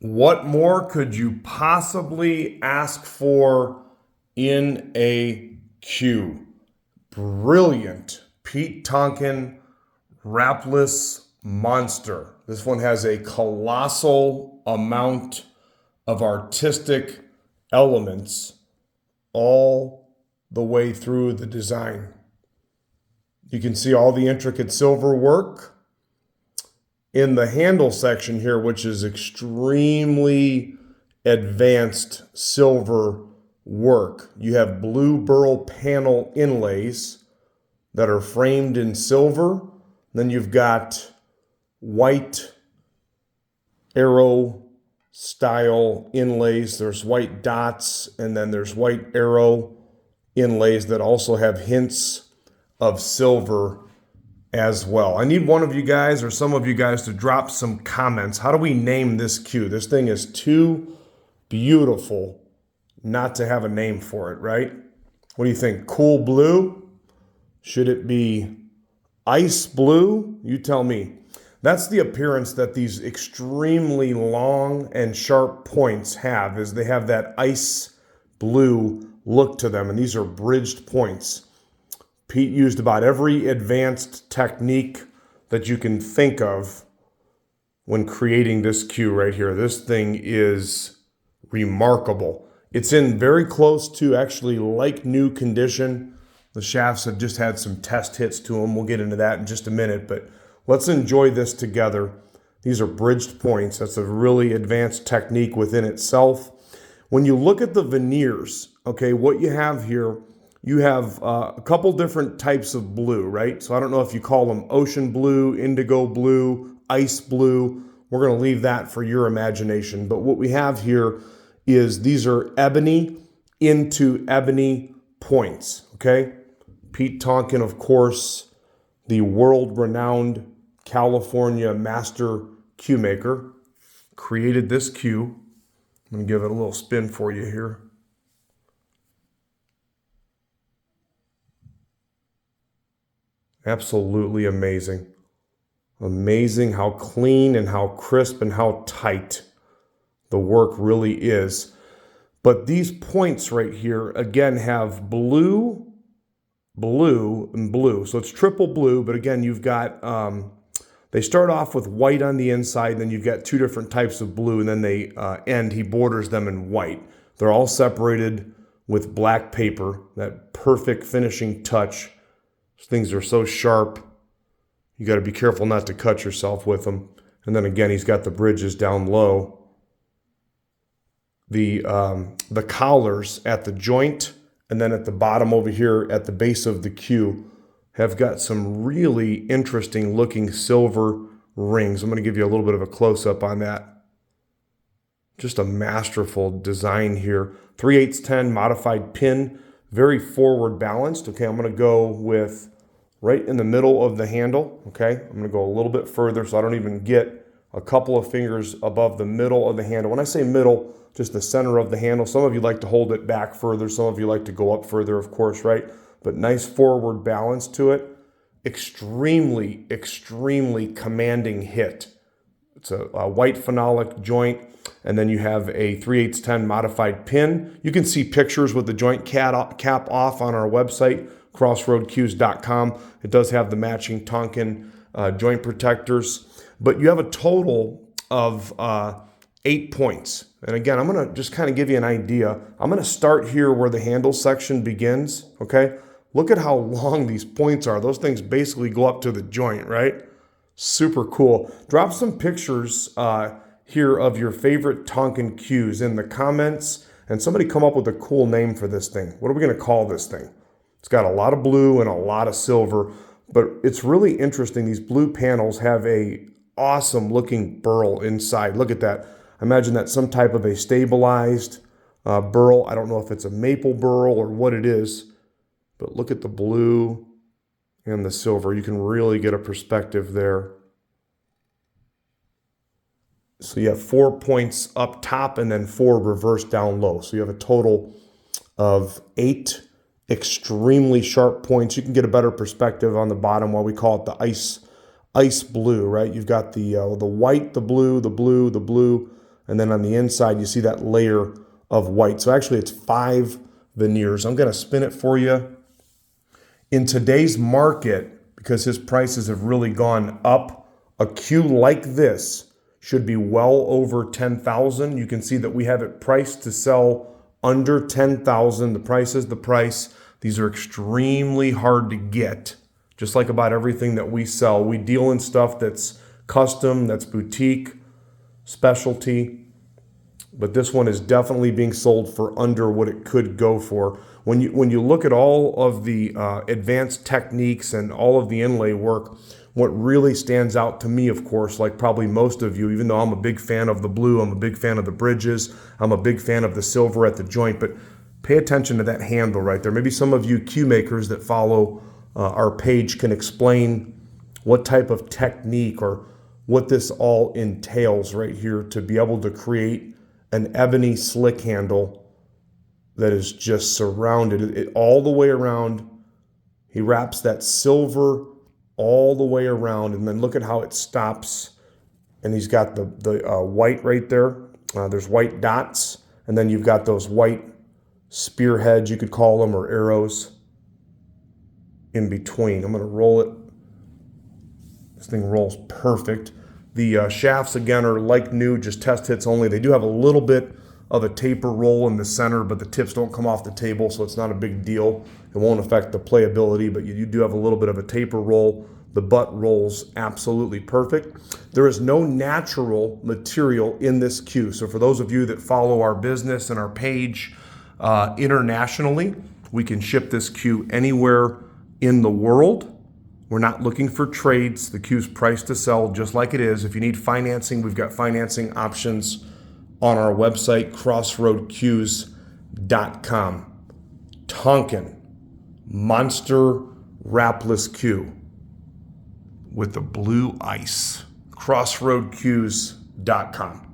What more could you possibly ask for in a cue? Brilliant Pete Tonkin Wrapless monster. This one has a colossal amount of artistic elements all the way through the design. You can see all the intricate silver work in the handle section here, which is extremely advanced silver work. You have blue Burl panel inlays that are framed in silver. Then you've got white arrow style inlays. There's white dots, and then there's white arrow inlays that also have hints of silver as well. I need one of you guys or some of you guys to drop some comments. How do we name this cue? This thing is too beautiful not to have a name for it, right? What do you think? Cool blue? Should it be ice blue? You tell me. That's the appearance that these extremely long and sharp points have, is they have that ice blue look to them, and these are bridged points. Pete used about every advanced technique that you can think of when creating this cue right here. This thing is remarkable. It's in very close to actually like new condition. The shafts have just had some test hits to them. We'll get into that in just a minute, but let's enjoy this together. These are bridged points. That's a really advanced technique within itself. When you look at the veneers, okay, what you have here, you have a couple different types of blue, right? So I don't know if you call them ocean blue, indigo blue, ice blue. We're going to leave that for your imagination. But what we have here is these are ebony into ebony points, okay? Pete Tonkin, of course, the world-renowned California master cue maker, created this cue. I'm going to give it a little spin for you here. Absolutely amazing. Amazing how clean and how crisp and how tight the work really is. But these points right here, again, have blue, blue, and blue. So it's triple blue, but again, you've got, they start off with white on the inside, and then you've got two different types of blue, and then they he borders them in white. They're all separated with black paper, that perfect finishing touch. Things are so sharp, you got to be careful not to cut yourself with them. And then again, he's got the bridges down low. The collars at the joint and then at the bottom over here at the base of the cue have got some really interesting looking silver rings. I'm going to give you a little bit of a close-up on that. Just a masterful design here. 3/8 modified pin, very forward balanced. Okay, I'm going to go with right in the middle of the handle. Okay, I'm going to go a little bit further so I don't even get a couple of fingers above the middle of the handle. When I say middle, just the center of the handle. Some of you like to hold it back further. Some of you like to go up further, of course, right? But nice forward balance to it. Extremely, extremely commanding hit. It's a white phenolic joint. And then you have a 3/8 modified pin. You can see pictures with the joint cap off on our website, crossroadcues.com. It does have the matching Tonkin joint protectors. But you have a total of 8 points. And again, I'm going to just kind of give you an idea. I'm going to start here where the handle section begins, okay? Look at how long these points are. Those things basically go up to the joint, right? Super cool. Drop some pictures here of your favorite Tonkin cues in the comments, and somebody come up with a cool name for this thing. What are we going to call this thing? It's got a lot of blue and a lot of silver, but it's really interesting. These blue panels have a awesome looking burl inside. Look at that. Imagine that's some type of a stabilized burl. I don't know if it's a maple burl or what it is, but look at the blue and the silver. You can really get a perspective there. So you have 4 points up top and then 4 reversed down low. So you have a total of 8 extremely sharp points. You can get a better perspective on the bottom, what we call it the ice blue, right? You've got the white, the blue, And then on the inside, you see that layer of white. So actually it's 5 veneers. I'm gonna spin it for you. In today's market, because his prices have really gone up, a cue like this should be well over 10,000. You can see that we have it priced to sell under 10,000. The price is the price. These are extremely hard to get. Just like about everything that we sell, we deal in stuff that's custom, that's boutique, specialty. But this one is definitely being sold for under what it could go for. When you look at all of the advanced techniques and all of the inlay work, what really stands out to me, of course, like probably most of you, even though I'm a big fan of the blue, I'm a big fan of the bridges, I'm a big fan of the silver at the joint, but pay attention to that handle right there. Maybe some of you cue makers that follow our page can explain what type of technique or what this all entails right here to be able to create an ebony slick handle that is just surrounded it all the way around. He wraps that silver all the way around, and then look at how it stops. And he's got the white right there. There's white dots, and then you've got those white spearheads, you could call them, or arrows in between. I'm going to roll it. This thing rolls perfect. The shafts, again, are like new, just test hits only. They do have a little bit of a taper roll in the center, but the tips don't come off the table, so it's not a big deal. It won't affect the playability, but you do have a little bit of a taper roll. The butt rolls absolutely perfect. There is no natural material in this cue. So for those of you that follow our business and our page internationally, we can ship this cue anywhere in the world. We're not looking for trades. The cue's priced to sell just like it is. If you need financing, we've got financing options on our website, crossroadcues.com. Tonkin Monster Wrapless Cue with the blue ice. crossroadcues.com.